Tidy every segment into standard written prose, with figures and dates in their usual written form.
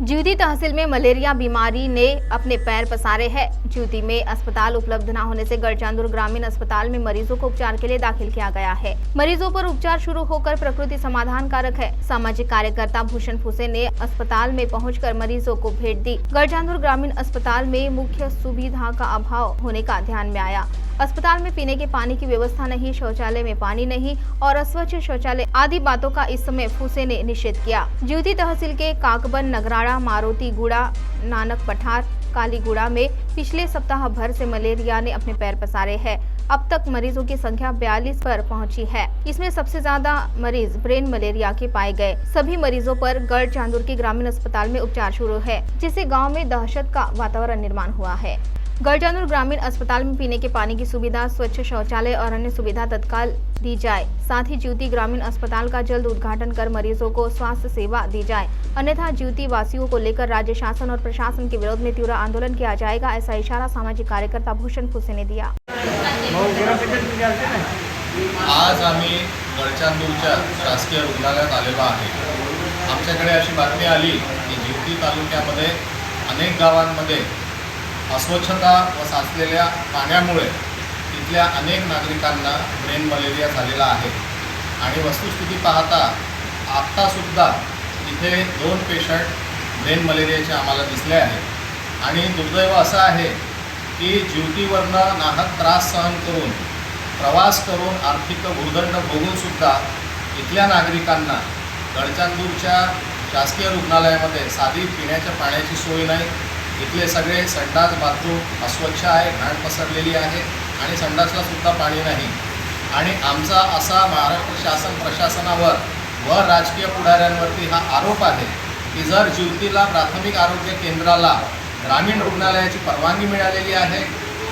ज्योति तहसील में मलेरिया बीमारी ने अपने पैर पसारे हैं। ज्योति में अस्पताल उपलब्ध न होने से गढ़चांदुर ग्रामीण अस्पताल में मरीजों को उपचार के लिए दाखिल किया गया है। मरीजों पर उपचार शुरू होकर प्रकृति समाधान कारक है। सामाजिक कार्यकर्ता भूषण फूसे ने अस्पताल में पहुंचकर मरीजों को भेंट दी। गढ़चांदुर ग्रामीण अस्पताल में मुख्य सुविधा का अभाव होने का ध्यान में आया। अस्पताल में पीने के पानी की व्यवस्था नहीं, शौचालय में पानी नहीं और अस्वच्छ शौचालय आदि बातों का इस समय फूसे ने निषेध किया। ज्योति तहसील के काकबन, नगराड़ा, मारोती गुड़ा, नानक पठार, कालीगुड़ा में पिछले सप्ताह भर से मलेरिया ने अपने पैर पसारे हैं। अब तक मरीजों की संख्या 42 पर पहुंची है। इसमें सबसे ज्यादा मरीज ब्रेन मलेरिया के पाए गए। सभी मरीजों पर गढ़चांदुर के ग्रामीण अस्पताल में उपचार शुरू है, जिससे गाँव में दहशत का वातावरण निर्माण हुआ है। गढ़चांदुर ग्रामीण अस्पताल में पीने के पानी की सुविधा, स्वच्छ शौचालय और अन्य सुविधा तत्काल दी जाए। साथ ही ज्योति ग्रामीण अस्पताल का जल्द उद्घाटन कर मरीजों को स्वास्थ्य सेवा दी जाए, अन्यथा ज्योति वासियों को लेकर राज्य शासन और प्रशासन के विरोध में तीव्र आंदोलन किया जाएगा, ऐसा इशारा सामाजिक कार्यकर्ता भूषण फूसे ने दिया। आज आम्ही गढ़चांदूरच्या शासकीय रुग्णालयात आलेलो आहे। आमच्याकडे अशी बातमी आली की ज्योति तालुक्यामध्ये अनेक गावांमध्ये अस्वच्छता व साचलेल्या पाण्यामुळे तिथल्या अनेक नागरिकांना ब्रेन मलेरिया झालेला आहे आणि वस्तुस्थिती पाहता आत्तासुद्धा इथे 2 पेशंट ब्रेन मलेरियाचे आम्हाला दिसले आहेत आणि दुर्दैव असं आहे की ज्योतिवरनं नाहक त्रास सहन करून प्रवास करून आर्थिक भूर्दंड भोगूनसुद्धा इथल्या नागरिकांना गढ़चांदूरच्या शासकीय रुग्णालयामध्ये साधी पिण्याच्या पाण्याची सोय नाही। इथले सगळे संडास बाथरूम अस्वच्छ आहे, घाण पसरलेली आहे आणि संडासला सुद्धा पाणी नाही। आणि आमचा असा महाराष्ट्र शासन प्रशासनावर व राजकीय पुढाऱ्यांवरती हा आरोप आहे की जर ज्योतिला प्राथमिक आरोग्य केंद्राला ग्रामीण रुग्णालयाची परवानगी मिळालेली आहे,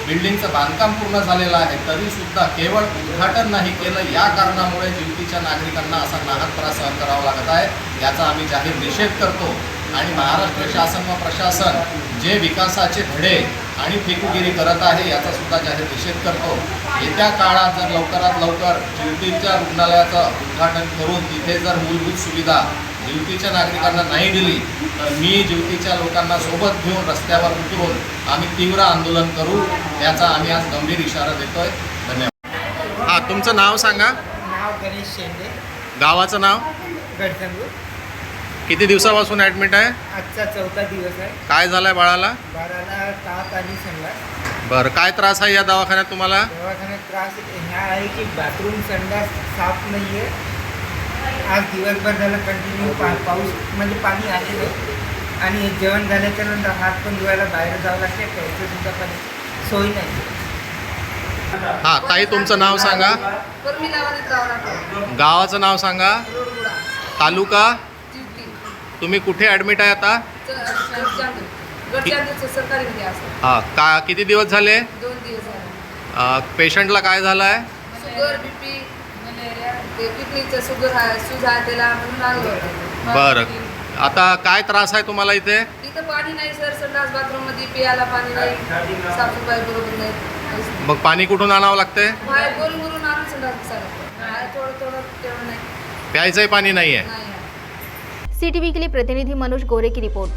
बिल्डिंगचं बांधकाम पूर्ण झालेलं आहे, तरीसुद्धा केवळ उद्घाटन नाही केलं, या कारणामुळे ज्योतिच्या नागरिकांना असा नाहक त्रास सहन करावा लागत आहे। याचा आम्ही जाहीर निषेध करतो आणि महाराष्ट्र शासन व प्रशासन जे विकासाचे धडे आणि फेकुगिरी करत आहे याचा सुद्धा जाहीर निषेध करतो। येत्या काळात जर लवकरात लवकर ज्योतिच्या रुग्णालयाचं उद्घाटन करून तिथे जर मूलभूत सुविधा ज्योतिच्या नागरिकांना नाही दिली तर मी ज्योतिच्या लोकांना सोबत घेऊन रस्त्यावर उतरून आम्ही तीव्र आंदोलन करू, याचा आम्ही आज गंभीर इशारा देतोय। धन्यवाद। हां, तुमचं नाव सांगा। नाव गणेश शेंडे, गावाचं नाव? गढ़चांदूर। किती दिवसापासून ॲडमिट आहे? आजचा 4था दिवस आहे। काय झालंय बाळाला? बाळाला ताप आणि संडास। बरं, काय त्रास आहे या दवाखान्यात तुम्हाला? दवाखान्यात त्रास ह्या आहे की बाथरूम संडास साफ नाही आहे। आज दिवसभर झालं कंटिन्यू पाऊस म्हणजे पाणी आलेलं आणि जेवण झाल्याच्या नंतर हात पण धुवायला बाहेर जावं लागते, प्यायचं सुद्धा पण सोय नाही। हां ताई, तुमचं नाव सांगा। गावाचं नाव सांगा। तालुका? तुम्ही कुठे ॲडमिट आहे आता? हां, का किती दिवस झाले? 2 दिवस झाले। पेशंटला काय झालं आहे? शुगर, बीपी, मलेरिया, किडनीचं शुगर आहे, सूज आहे त्याला म्हणून आलो होतो। बरं, आता काय त्रास आहे तुम्हाला इथे? इथं पाणी नाही सर, संडास बाथरूममध्ये प्यायला पाणी नाही, साफसफाई बरोबर नाही। मग पाणी कुठून आणावं लागते? बाहेर बोलून आणून संडास बसायला थोडं तेवढं नाही, प्यायचंही पाणी नाही आहे। नाही आहे। CTV के लिए प्रतिनिधि मनोज गोरे की रिपोर्ट।